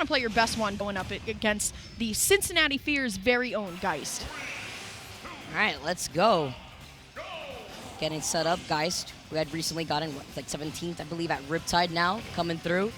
play your best one going up against the Cincinnati Fear's very own Geist. All right, let's go. Getting set up, Geist, who had recently gotten, like 17th, I believe, at Riptide now, coming through.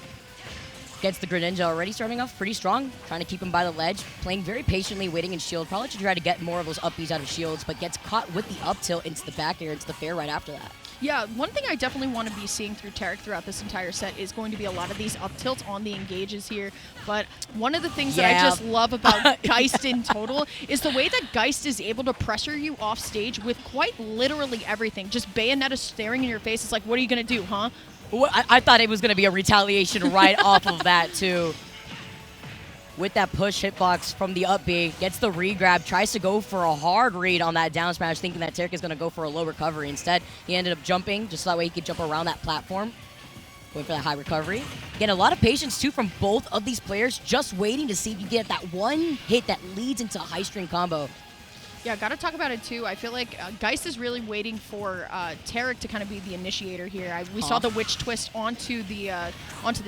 Gets the Greninja already starting off pretty strong, trying to keep him by the ledge, playing very patiently, waiting in shield. Probably should try to get more of those up Bs out of shields, but gets caught with the up tilt into the back air, into the fair right after that. Yeah, one thing I definitely want to be seeing through Tarik throughout this entire set is going to be a lot of these up tilts on the engages here. But one of the things that I just love about Geist in total is the way that Geist is able to pressure you off stage with quite literally everything. Just Bayonetta staring in your face. It's like, what are you going to do, huh? I thought it was going to be a retaliation right off of that, too. With that push hitbox from the up B, gets the re-grab, tries to go for a hard read on that down smash, thinking that Tarik is going to go for a low recovery. Instead, he ended up jumping, just so that way he could jump around that platform, going for that high recovery. Again, a lot of patience, too, from both of these players, just waiting to see if you get that one hit that leads into a high-string combo. Yeah, got to talk about it too. I feel like Geist is really waiting for Tarik to kind of be the initiator here. We saw the witch twist onto the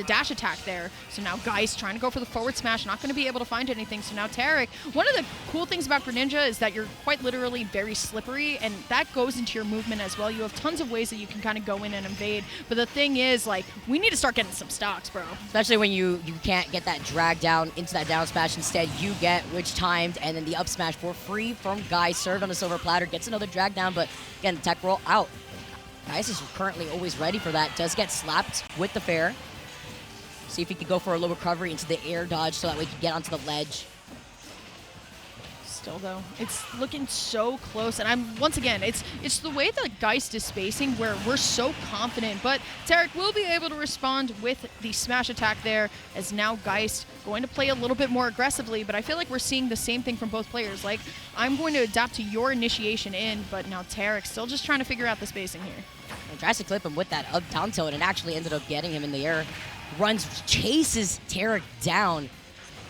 dash attack there. So now Geist trying to go for the forward smash, not going to be able to find anything. So now Tarik. One of the cool things about Greninja is that you're quite literally very slippery, and that goes into your movement as well. You have tons of ways that you can kind of go in and invade. But the thing is, like, we need to start getting some stocks, bro. Especially when you can't get that drag down into that down smash. Instead, you get witch timed and then the up smash for free from Geist, served on a silver platter, gets another drag down, but again, tech roll out. Geist is currently always ready for that. Does get slapped with the fair. See if he can go for a low recovery into the air dodge so that way he can get onto the ledge. Still though, it's looking so close, and once again, it's the way that Geist is spacing where we're so confident, but Tarik will be able to respond with the smash attack there, as now Geist going to play a little bit more aggressively, but I feel like we're seeing the same thing from both players. Like, I'm going to adapt to your initiation in, but now Tarik still just trying to figure out the spacing here. And tries to clip him with that up down tilt and actually ended up getting him in the air. Chases Tarik down.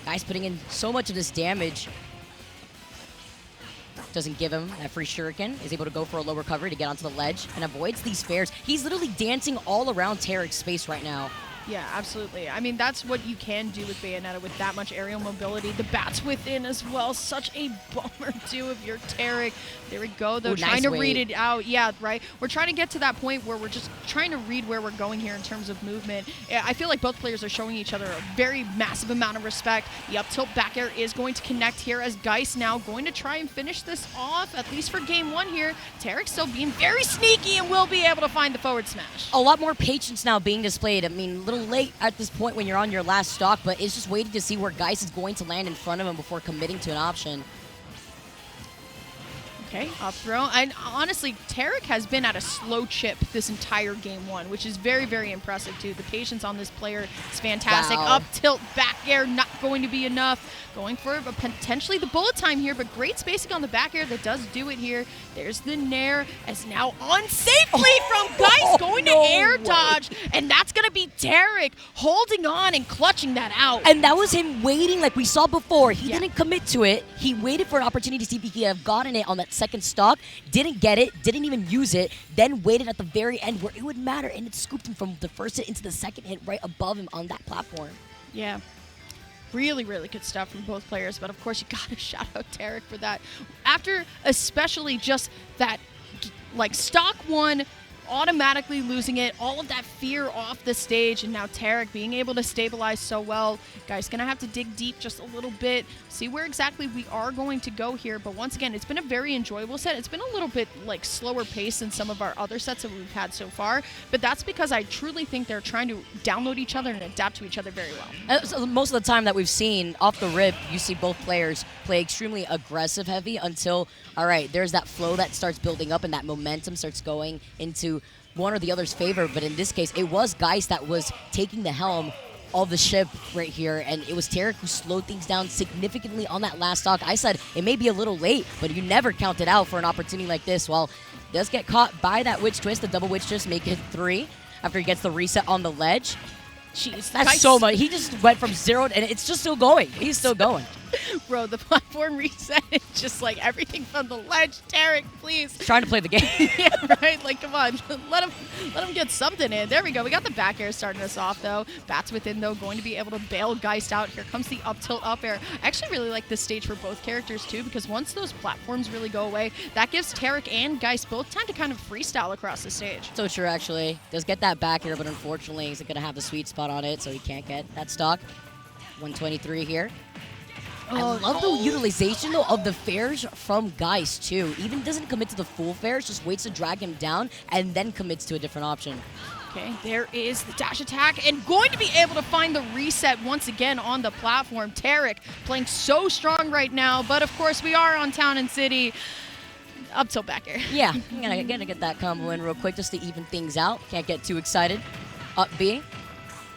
Geist putting in so much of this damage. Doesn't give him that free shuriken, is able to go for a low recovery to get onto the ledge and avoids these fares. He's literally dancing all around Tarik's space right now. Yeah, absolutely. I mean, that's what you can do with Bayonetta with that much aerial mobility. The bats within as well. Such a bummer, too, if you're Tarik. There we go, though. Trying to read it out. Yeah, right. We're trying to get to that point where we're just trying to read where we're going here in terms of movement. I feel like both players are showing each other a very massive amount of respect. The up tilt back air is going to connect here as Geist now going to try and finish this off, at least for game one here. Tarik still being very sneaky and will be able to find the forward smash. A lot more patience now being displayed. I mean, little late at this point when you're on your last stock, but it's just waiting to see where Geist is going to land in front of him before committing to an option. Okay, up throw. And honestly, Tarik has been at a slow chip this entire game one, which is very, very impressive too. The patience on this player is fantastic. Wow. Up tilt, back air, not going to be enough. Going for potentially the bullet time here, but great spacing on the back air that does do it here. There's the nair, as now unsafely from Geist going to air dodge, and that's going to be Tarik holding on and clutching that out. And that was him waiting like we saw before. He didn't commit to it. He waited for an opportunity to see if he could have gotten it on that second stock, didn't get it, didn't even use it, then waited at the very end where it would matter, and it scooped him from the first hit into the second hit right above him on that platform. Yeah. Really, really good stuff from both players, but of course you gotta shout out Tarik for that. After especially just that, like, stock one, automatically losing it, all of that fear off the stage, and now Tarik being able to stabilize so well. Guys, gonna have to dig deep just a little bit, see where exactly we are going to go here, but once again, it's been a very enjoyable set. It's been a little bit, like, slower pace than some of our other sets that we've had so far, but that's because I truly think they're trying to download each other and adapt to each other very well. So most of the time that we've seen off the rip, you see both players play extremely aggressive heavy until, all right, there's that flow that starts building up and that momentum starts going into one or the other's favor, but in this case, it was Geist that was taking the helm of the ship right here, and it was Tarik who slowed things down significantly on that last stock. I said it may be a little late, but you never count it out for an opportunity like this. Well, does get caught by that witch twist, the double witch twist, make it 3 after he gets the reset on the ledge. Jeez, that's so much. He just went from 0, and it's just still going. He's still going. Bro, the platform reset is just like everything from the ledge. Tarik, please. Trying to play the game. Yeah, right? Like, come on. Let him get something in. There we go. We got the back air starting us off, though. Bats within, though, going to be able to bail Geist out. Here comes the up tilt up air. I actually really like this stage for both characters, too, because once those platforms really go away, that gives Tarik and Geist both time to kind of freestyle across the stage. So true, actually. Does get that back air, but unfortunately, he's going to have the sweet spot on it, so he can't get that stock. 123 here. I love the utilization, though, of the fairs from Geist, too. Even doesn't commit to the full fairs, just waits to drag him down, and then commits to a different option. Okay, there is the dash attack, and going to be able to find the reset once again on the platform. Tarik playing so strong right now, but of course we are on Town and City. Up till back air. Yeah, I'm gonna get that combo in real quick just to even things out. Can't get too excited. Up B.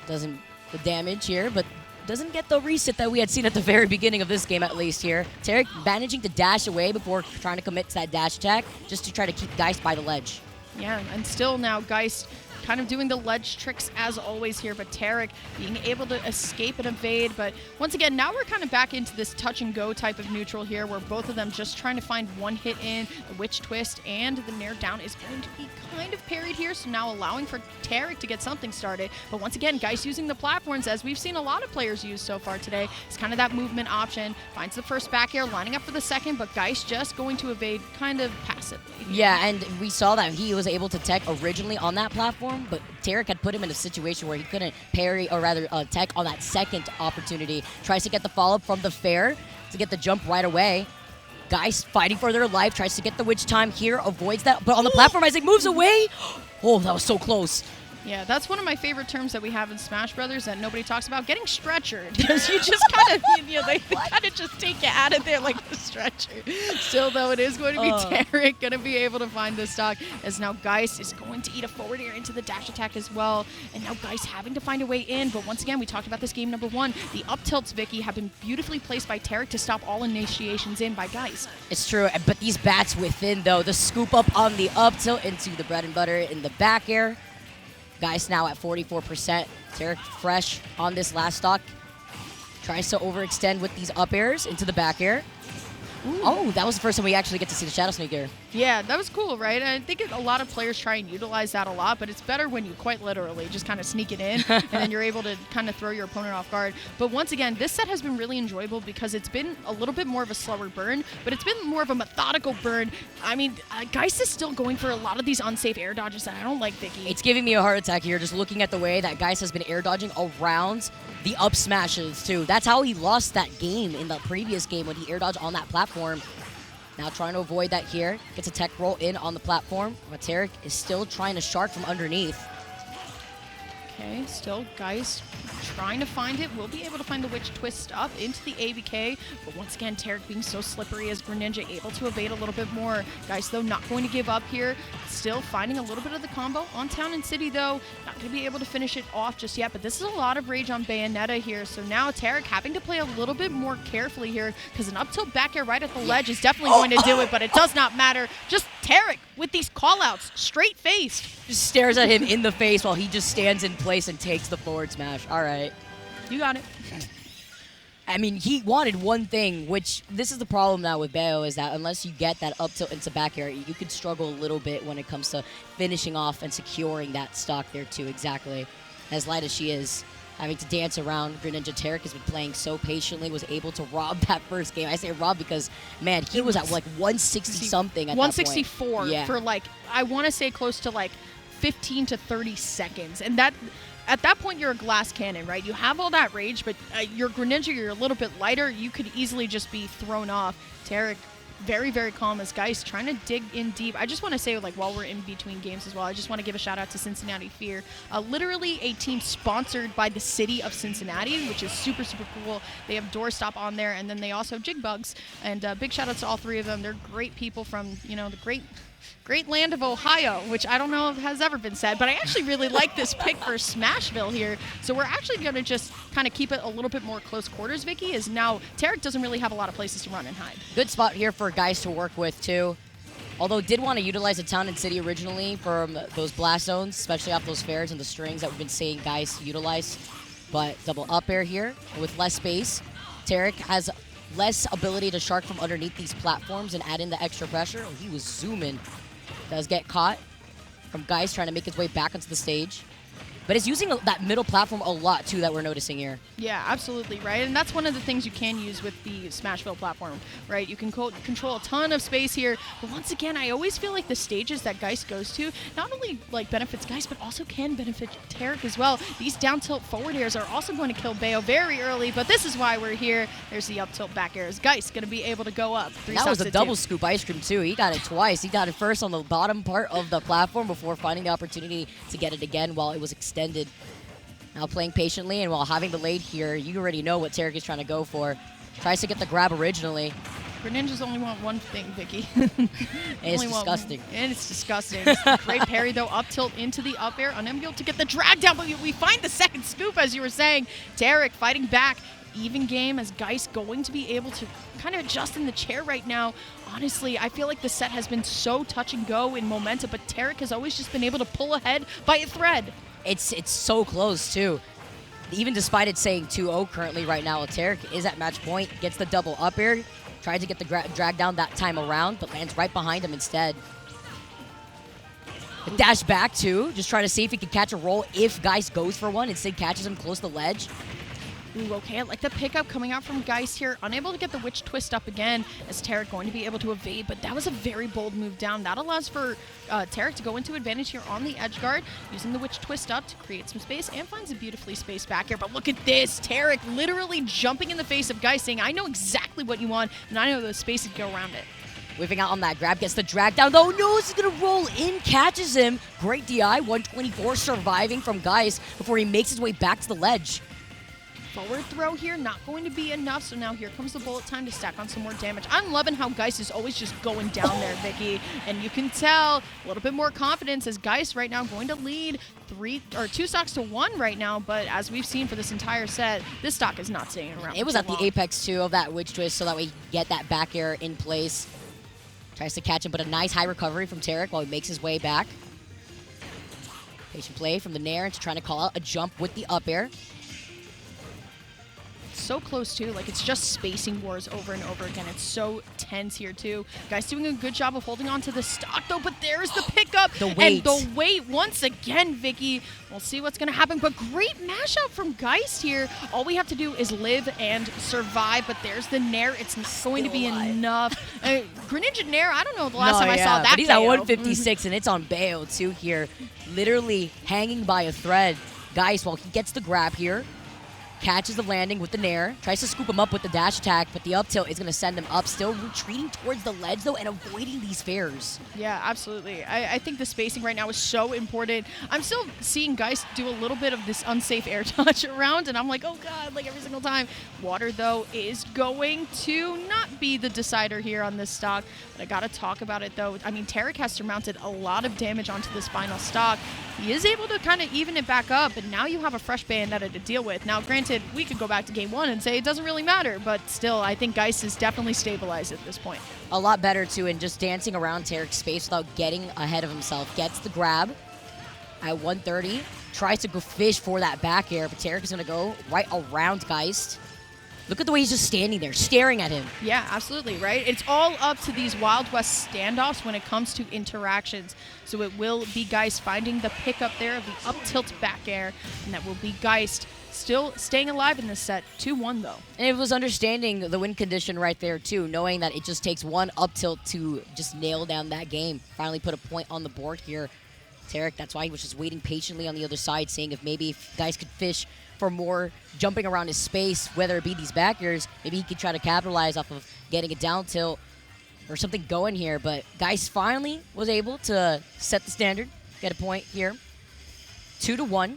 Doesn't the damage here, but doesn't get the reset that we had seen at the very beginning of this game, at least here. Tarik managing to dash away before trying to commit to that dash attack, just to try to keep Geist by the ledge. Yeah, and still now Geist kind of doing the ledge tricks as always here, but Tarik being able to escape and evade. But once again, now we're kind of back into this touch and go type of neutral here, where both of them just trying to find one hit in. The witch twist and the nair down is going to be kind of parried here, so now allowing for Tarik to get something started. But once again, Geist using the platforms, as we've seen a lot of players use so far today. It's kind of that movement option. Finds the first back air, lining up for the second, but Geist just going to evade kind of passively. Yeah, and we saw that he was able to tech originally on that platform, but Tarik had put him in a situation where he couldn't parry, or rather tech on that second opportunity. Tries to get the follow-up from the fair to get the jump right away. Geist fighting for their life, tries to get the witch time here, avoids that, but on the platform as it moves away, oh, that was so close. Yeah, that's one of my favorite terms that we have in Smash Brothers that nobody talks about, getting stretchered. Because you just kind of, they kind of just take you out of there like the stretcher. Still, though, it is going to be Tarik going to be able to find the stock, as now Geist is going to eat a forward air into the dash attack as well. And now Geist having to find a way in. But once again, we talked about this game number one. The up tilts, Vicky, have been beautifully placed by Tarik to stop all initiations in by Geist. It's true, but these bats within, though, the scoop up on the up tilt into the bread and butter in the back air. Geist now at 44%. Tarik fresh on this last stock. Tries to overextend with these up airs into the back air. Ooh. Oh, that was the first time we actually get to see the Shadow Sneak air. Yeah, that was cool, right? I think a lot of players try and utilize that a lot, but it's better when you quite literally just kind of sneak it in, and then you're able to kind of throw your opponent off guard. But once again, this set has been really enjoyable because it's been a little bit more of a slower burn, but it's been more of a methodical burn. I mean, Geist is still going for a lot of these unsafe air dodges that I don't like, Vicky. It's giving me a heart attack here just looking at the way that Geist has been air dodging around the up smashes, too. That's how he lost that game in the previous game, when he air dodged on that platform. Now trying to avoid that here. Gets a tech roll in on the platform. But Tarik is still trying to shark from underneath. Okay, still Geist trying to find it. Will be able to find the witch twist up into the ABK. But once again, Tarik being so slippery as Greninja able to evade a little bit more. Geist, though, not going to give up here. Still finding a little bit of the combo on Town and City, though. Not going to be able to finish it off just yet. But this is a lot of rage on Bayonetta here. So now Tarik having to play a little bit more carefully here, because an up tilt back air right at the ledge is definitely going to do it. But it does not matter. Just Tarik with these call-outs, straight-faced. Just stares at him in the face while he just stands in place and takes the forward smash. All right. You got it. I mean, he wanted one thing, which this is the problem now with Bayo, is that unless you get that up tilt into back air, you could struggle a little bit when it comes to finishing off and securing that stock there too, exactly. As light as she is, having to dance around, Greninja Tarik has been playing so patiently, was able to rob that first game. I say rob because, man, he was at like 160-something at 164 that point. Yeah. For like, I want to say close to like 15 to 30 seconds. And that, at that point, you're a glass cannon, right? You have all that rage, but your Greninja, you're a little bit lighter. You could easily just be thrown off. Tarik, very, very calm as Geist trying to dig in deep. I just want to say, like, while we're in between games as well, I just want to give a shout out to Cincinnati Fear. Literally a team sponsored by the city of Cincinnati, which is super, super cool. They have Doorstop on there, and then they also have Jigbugs. And big shout out to all three of them. They're great people from, you know, the great land of Ohio, which I don't know if has ever been said, but I actually really like this pick for Smashville here. So we're actually going to just kind of keep it a little bit more close quarters, Vicky, as now Tarik doesn't really have a lot of places to run and hide. Good spot here for Geist to work with, too. Although did want to utilize the Town and City originally from those blast zones, especially off those fairs and the strings that we've been seeing Geist utilize. But double up air here with less space. Tarik has less ability to shark from underneath these platforms and add in the extra pressure. Oh, he was zooming. Does get caught from Geist trying to make his way back onto the stage. But it's using that middle platform a lot, too, that we're noticing here. Yeah, absolutely, right? And that's one of the things you can use with the Smashville platform, right? You can control a ton of space here. But once again, I always feel like the stages that Geist goes to not only like benefits Geist, but also can benefit Tarik as well. These down tilt forward airs are also going to kill Bayo very early, but this is why we're here. There's the up tilt back airs. Geist going to be able to go up. That was a double scoop ice cream, too. He got it twice. He got it first on the bottom part of the platform before finding the opportunity to get it again while it was extended. Now playing patiently, and while having the lead here, you already know what Tarik is trying to go for. Tries to get the grab originally. Greninjas only want one thing, Vicky. It's disgusting. And it's disgusting. Great parry, though, up tilt into the up air. Unable to get the drag down, but we find the second scoop, as you were saying. Tarik fighting back. Even game as Geist going to be able to kind of adjust in the chair right now. Honestly, I feel like the set has been so touch and go in momentum, but Tarik has always just been able to pull ahead by a thread. It's so close, too. Even despite it saying 2-0 currently right now, Tarik is at match point, gets the double up air, tried to get the drag down that time around, but lands right behind him instead. The dash back, too, just trying to see if he can catch a roll if Geist goes for one. Instead catches him close to the ledge. Ooh, okay, I like the pickup coming out from Geist here. Unable to get the witch twist up again as Tarik going to be able to evade, but that was a very bold move down. That allows for Tarik to go into advantage here on the edge guard, using the witch twist up to create some space, and finds a beautifully spaced back here. But look at this, Tarik literally jumping in the face of Geist, saying, I know exactly what you want, and I know the space to go around it. Whipping out on that grab, gets the drag down. Oh no, he's gonna roll in, catches him. Great DI, 124 surviving from Geist before he makes his way back to the ledge. Forward throw here, not going to be enough, so now here comes the bullet time to stack on some more damage. I'm loving how Geist is always just going down there, Vicky, and you can tell a little bit more confidence as Geist right now going to lead 2 stocks to 1 right now, but as we've seen for this entire set, this stock is not staying around. It was at the apex, too, of that witch twist, so that way you get that back air in place. Tries to catch him, but a nice high recovery from Tarik while he makes his way back. Patient play from the Nair into trying to call out a jump with the up air. So close too, like it's just spacing wars over and over again. It's so tense here too. Guys doing a good job of holding on to the stock though, but there's the pickup. The weight. And the weight once again, Vicky. We'll see what's gonna happen, but great mashup from Geist here. All we have to do is live and survive, but there's the Nair. It's not going to be enough. Greninja Nair, I don't know the last time I saw that. But he's at 156 and it's on Bayo too here. Literally hanging by a thread. Geist, while he gets the grab here, catches the landing with the Nair, tries to scoop him up with the dash attack, but the up tilt is going to send him up, still retreating towards the ledge, though, and avoiding these fares. Yeah, absolutely. I think the spacing right now is so important. I'm still seeing Geist do a little bit of this unsafe air touch around, and I'm like, oh, God, like every single time. Water, though, is going to not be the decider here on this stock, but I got to talk about it, though. I mean, Tarik has surmounted a lot of damage onto this final stock. He is able to kind of even it back up, and now you have a fresh Bayonetta to deal with. Now, granted, we could go back to game 1 and say it doesn't really matter, but still, I think Geist is definitely stabilized at this point. A lot better, too, in just dancing around Tarik's space without getting ahead of himself. Gets the grab at 130, tries to go fish for that back air, but Tarik is going to go right around Geist. Look at the way he's just standing there, staring at him. Yeah, absolutely, right? It's all up to these Wild West standoffs when it comes to interactions. So it will be Geist finding the pickup there of the up tilt back air, and that will be Geist still staying alive in this set. 2-1, though. And it was understanding the win condition right there, too, knowing that it just takes one up tilt to just nail down that game. Finally put a point on the board here. Tarik, that's why he was just waiting patiently on the other side, seeing if maybe Geist could fish for more jumping around his space, whether it be these back airs, maybe he could try to capitalize off of getting a down tilt or something going here. But Geist finally was able to set the standard, get a point here. 2-1.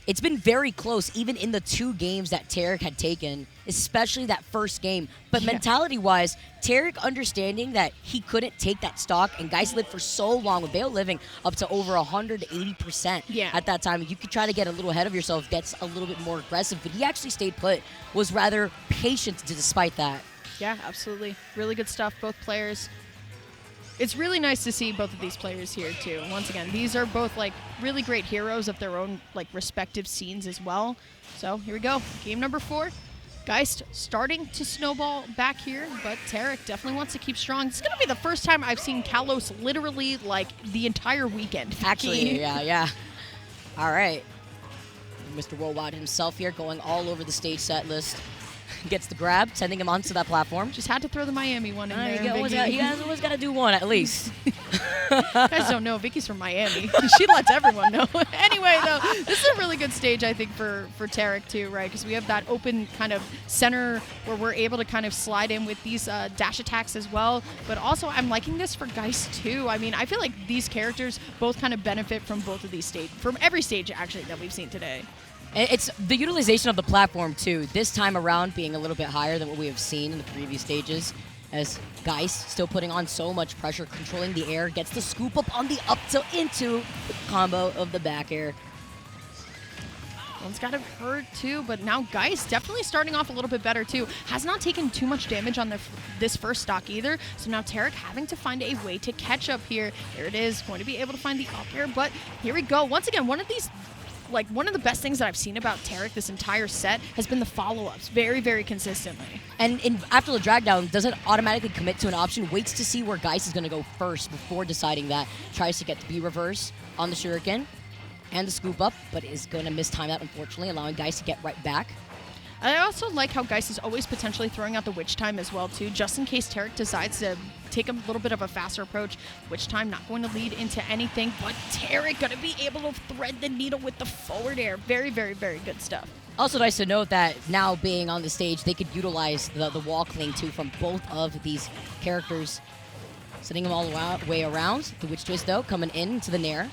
It's been very close, even in the 2 games that Tarik had taken, especially that first game. But mentality-wise, Tarik understanding that he couldn't take that stock, and Geist lived for so long, with Bayo living up to over 180% at that time. You could try to get a little ahead of yourself, gets a little bit more aggressive, but he actually stayed put, was rather patient despite that. Yeah, absolutely. Really good stuff, both players. It's really nice to see both of these players here, too. Once again, these are both, like, really great heroes of their own, like, respective scenes as well. So, here we go. Game number 4. Geist starting to snowball back here, but Tarik definitely wants to keep strong. It's going to be the first time I've seen Kalos literally like the entire weekend. Actually, yeah. All right. Mr. Worldwide himself here going all over the stage set list. Gets the grab, sending him onto that platform. Just had to throw the Miami one in there. You guys always got to do one at least. You guys don't know, Vicky's from Miami. She lets everyone know. Anyway, though, this is a really good stage, I think, for Tarik, too, right? Because we have that open kind of center where we're able to kind of slide in with these dash attacks as well. But also, I'm liking this for Geist, too. I mean, I feel like these characters both kind of benefit from both of these stages, from every stage, actually, that we've seen today. It's the utilization of the platform, too, this time around being a little bit higher than what we have seen in the previous stages, as Geist still putting on so much pressure, controlling the air, gets the scoop up on the up tilt into the combo of the back air. One's got to hurt, too, but now Geist definitely starting off a little bit better, too. Has not taken too much damage on this first stock either, so now Tarik having to find a way to catch up here. There it is, going to be able to find the up air, but here we go. Once again, one of the best things that I've seen about Tarik this entire set has been the follow-ups, very, very consistently. And after the drag down, doesn't automatically commit to an option, waits to see where Geist is going to go first before deciding that, tries to get the B reverse on the shuriken and the scoop up, but is going to mistime that, unfortunately, allowing Geist to get right back. I also like how Geist is always potentially throwing out the witch time as well, too, just in case Tarik decides to take a little bit of a faster approach. Witch time not going to lead into anything, but Tarik going to be able to thread the needle with the forward air. Very, very, very good stuff. Also nice to note that now being on the stage, they could utilize the wall cling, too, from both of these characters. Sending them all the way around. The witch twist, though, coming into the nair.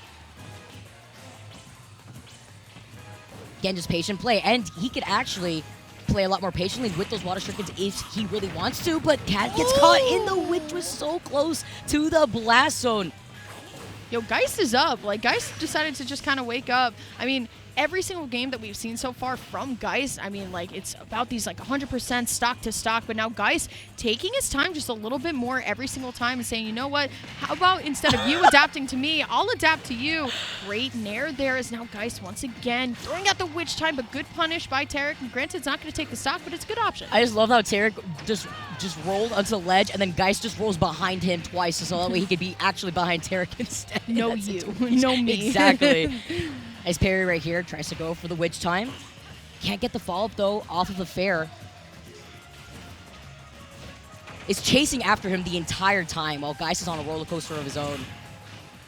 Again, just patient play, and he could actually play a lot more patiently with those water shurikens if he really wants to, but Cat gets caught in the witch, was so close to the blast zone. Yo, Geist is up. Like, Geist decided to just kind of wake up. I mean, every single game that we've seen so far from Geist, I mean, like, it's about these, like, 100% stock to stock, but now Geist taking his time just a little bit more every single time and saying, you know what, how about instead of you adapting to me, I'll adapt to you. Great nair there is now Geist once again throwing out the witch time, but good punish by Tarik. And granted, it's not going to take the stock, but it's a good option. I just love how Tarik just rolled onto the ledge, and then Geist just rolls behind him twice, so that way he could be actually behind Tarik instead. No you, no me. Exactly. Nice parry right here, tries to go for the witch time. Can't get the follow-up, though, off of the fair. Is chasing after him the entire time while Geist is on a roller coaster of his own.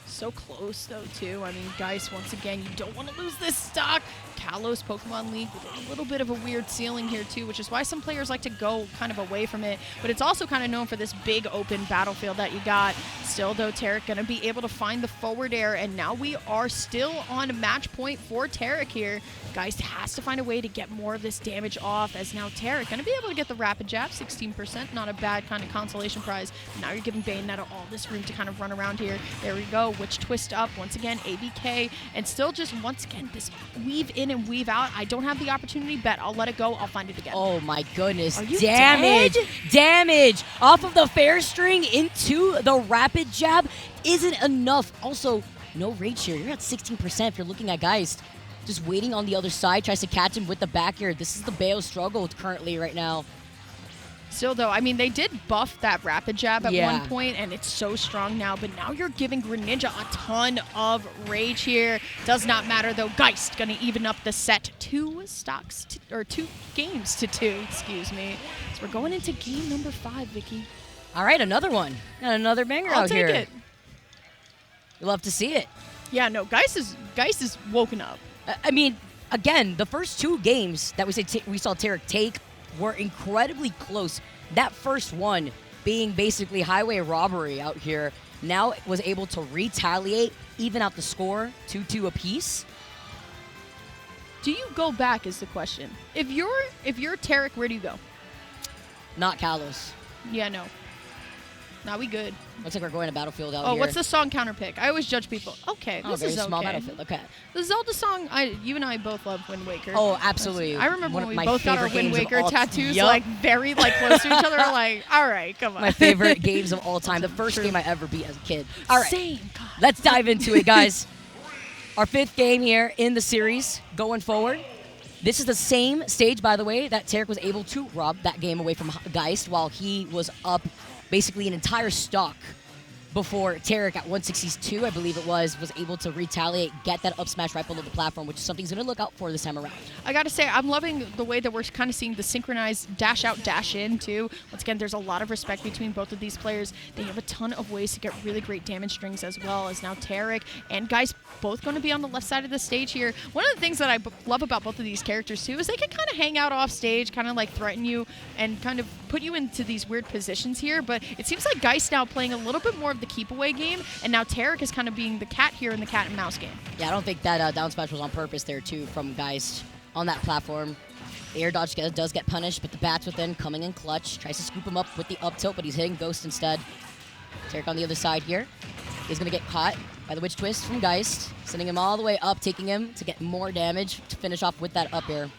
So close, though, too. I mean, Geist, once again, you don't want to lose this stock. Kalos Pokemon League with a little bit of a weird ceiling here, too, which is why some players like to go kind of away from it. But it's also kind of known for this big open battlefield that you got. Still, though, Tarik going to be able to find the forward air, and now we are still on match point for Tarik here. Geist has to find a way to get more of this damage off, as now Tarik going to be able to get the rapid jab, 16%, not a bad kind of consolation prize. Now you're giving Bayonetta all this room to kind of run around here. There we go, witch twist up, once again, ABK, and still just, once again, this weave in and weave out. I don't have the opportunity, bet I'll let it go, I'll find it again. Oh my goodness, Are you damage! dead? Damage! Off of the fair string into the rapid jab isn't enough. Also, no rage here. You're at 16% if you're looking at Geist. Just waiting on the other side, tries to catch him with the back air. This is the Bayo struggle currently right now. Still, though, I mean, they did buff that rapid jab at Yeah. one point, and it's so strong now, but now you're giving Greninja a ton of rage here. Does not matter, though. Geist going to even up the set. 2 games to 2, excuse me. So we're going into game number 5, Vicky. All right, another one. Got another banger I'll out take here. it. You love to see it. Yeah, no, Geist is woken up. I mean, again, the first 2 games that we saw Tarik take were incredibly close. That first one being basically highway robbery out here, now was able to retaliate, even out the score, 2-2 apiece. Do you go back is the question. If you're Tarik, where do you go? Not Kalos. Yeah, no. Now we good. Looks like we're going to Battlefield out Oh, here. what's the song counter pick? I always judge people. Okay, Oh, this very is okay. small Battlefield. Okay. The Zelda song, you and I both love Wind Waker. Oh, absolutely. I remember One when of we my both got our favorite Wind games of Waker all- tattoos, Yup. like very close to each other. We're like, all right, come on. My favorite games of all time. The first True. game I ever beat as a kid. All right. Same. God. Let's dive into it, guys. Our 5th game here in the series going forward. This is the same stage, by the way, that Tarik was able to rob that game away from Geist while he was up basically an entire stock before Tarik at 162, I believe it was able to retaliate, get that up smash right below the platform, which is something he's going to look out for this time around. I got to say, I'm loving the way that we're kind of seeing the synchronized dash out, dash in, too. Once again, there's a lot of respect between both of these players. They have a ton of ways to get really great damage strings, as well as now Tarik and Geist both going to be on the left side of the stage here. One of the things that I love about both of these characters, too, is they can kind of hang out off stage, kind of like threaten you and kind of put you into these weird positions here. But it seems like Geist now playing a little bit more of the keep away game, and now Tarik is kind of being the cat here in the cat and mouse game. Yeah, I don't think that down smash was on purpose there too from Geist on that platform. The air dodge does get punished, but the bats within coming in clutch. Tries to scoop him up with the up tilt, but he's hitting Ghost instead. Tarik on the other side here. He's going to get caught by the witch twist from Geist, sending him all the way up, taking him to get more damage to finish off with that up air.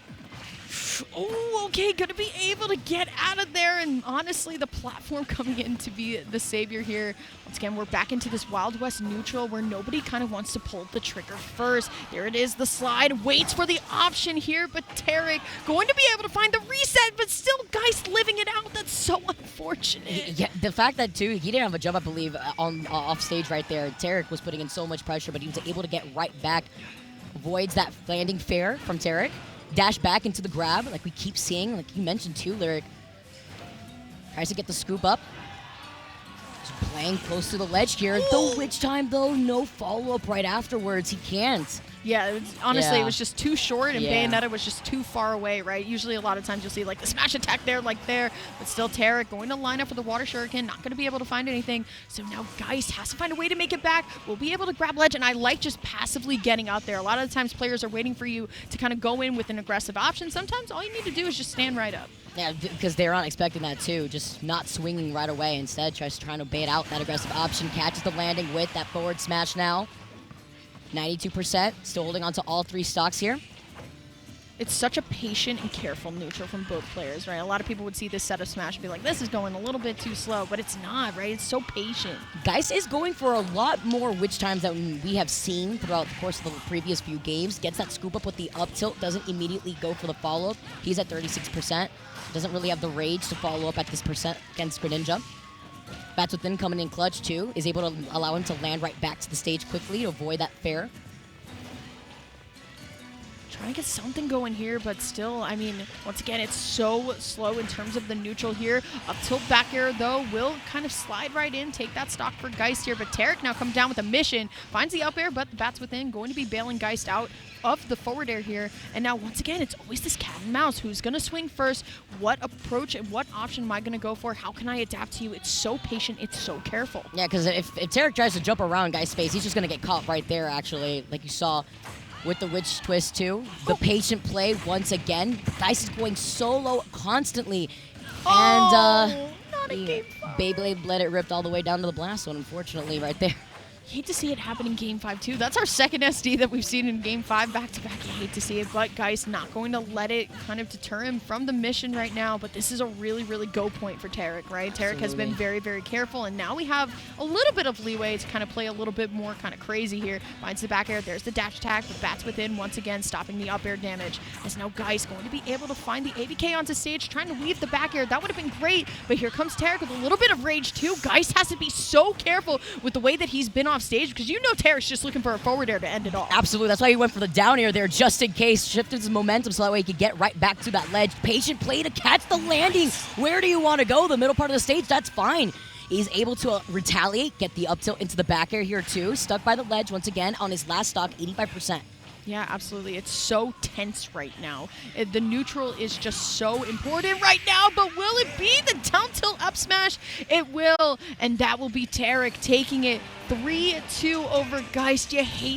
Oh, okay, gonna be able to get out of there, and honestly, the platform coming in to be the savior here. Once again, we're back into this Wild West neutral where nobody kind of wants to pull the trigger first. There it is, the slide, waits for the option here, but Tarik going to be able to find the reset, but still Geist living it out. That's so unfortunate. Yeah, the fact that, too, he didn't have a jump, I believe, on off stage right there. Tarik was putting in so much pressure, but he was able to get right back. Avoids that landing fair from Tarik. Dash back into the grab, like we keep seeing, like you mentioned too, Lyric. Tries to get the scoop up. Just playing close to the ledge here. The witch time, though, no follow-up right afterwards. He can't. Yeah, honestly, it was just too short, and Yeah. Bayonetta was just too far away, right? Usually, a lot of times, you'll see, like, the smash attack there, like there, but still Tarik going to line up for the water shuriken, not going to be able to find anything. So now Geist has to find a way to make it back. We'll be able to grab ledge, and I like just passively getting out there. A lot of the times, players are waiting for you to kind of go in with an aggressive option. Sometimes, all you need to do is just stand right up. Yeah, because they're not expecting that, too. Just not swinging right away. Instead, trying to bait out that aggressive option. Catches the landing with that forward smash now. 92%, still holding on to all three stocks here. It's such a patient and careful neutral from both players, right? A lot of people would see this set of smash and be like, this is going a little bit too slow, but it's not, right? It's so patient. Geist is going for a lot more witch times than we have seen throughout the course of the previous few games. Gets that scoop up with the up tilt, doesn't immediately go for the follow-up. He's at 36%. Doesn't really have the rage to follow up at this percent against Greninja. Bats within coming in clutch too, is able to allow him to land right back to the stage quickly to avoid that fair. Trying to get something going here, but still, I mean, once again, it's so slow in terms of the neutral here. Up tilt back air, though, will kind of slide right in, take that stock for Geist here, but Tarik now comes down with a mission, finds the up air, but the bats within, going to be bailing Geist out of the forward air here. And now, once again, it's always this cat and mouse. Who's going to swing first? What approach and what option am I going to go for? How can I adapt to you? It's so patient. It's so careful. Yeah, because if Tarik tries to jump around Geist's space, he's just going to get caught right there, actually, like you saw with the witch twist, too. The patient play once again. Geist is going solo constantly. And not a game 5. Beyblade let it ripped all the way down to the blast one, unfortunately, right there. Hate to see it happen in Game 5, too. That's our second SD that we've seen in Game 5 back-to-back. I hate to see it, but Geist not going to let it kind of deter him from the mission right now, but this is a really, really go point for Tarik, right? Tarik has been very, very careful, and now we have a little bit of leeway to kind of play a little bit more kind of crazy here. Finds the back air. There's the dash attack, but bats within once again, stopping the up air damage. As now Geist going to be able to find the ABK onto stage, trying to weave the back air. That would have been great, but here comes Tarik with a little bit of rage, too. Geist has to be so careful with the way that he's been off stage, because you know Tarik's just looking for a forward air to end it all. Absolutely. That's why he went for the down air there, just in case. Shifted his momentum so that way he could get right back to that ledge. Patient play to catch the landing. Where do you want to go? The middle part of the stage? That's fine. He's able to retaliate, get the up tilt into the back air here, too. Stuck by the ledge once again on his last stock, 85%. Yeah, absolutely. It's so tense right now. The neutral is just so important right now, but will it be the down tilt up smash? It will, and that will be Tarik taking it 3-2 over Geist. You hate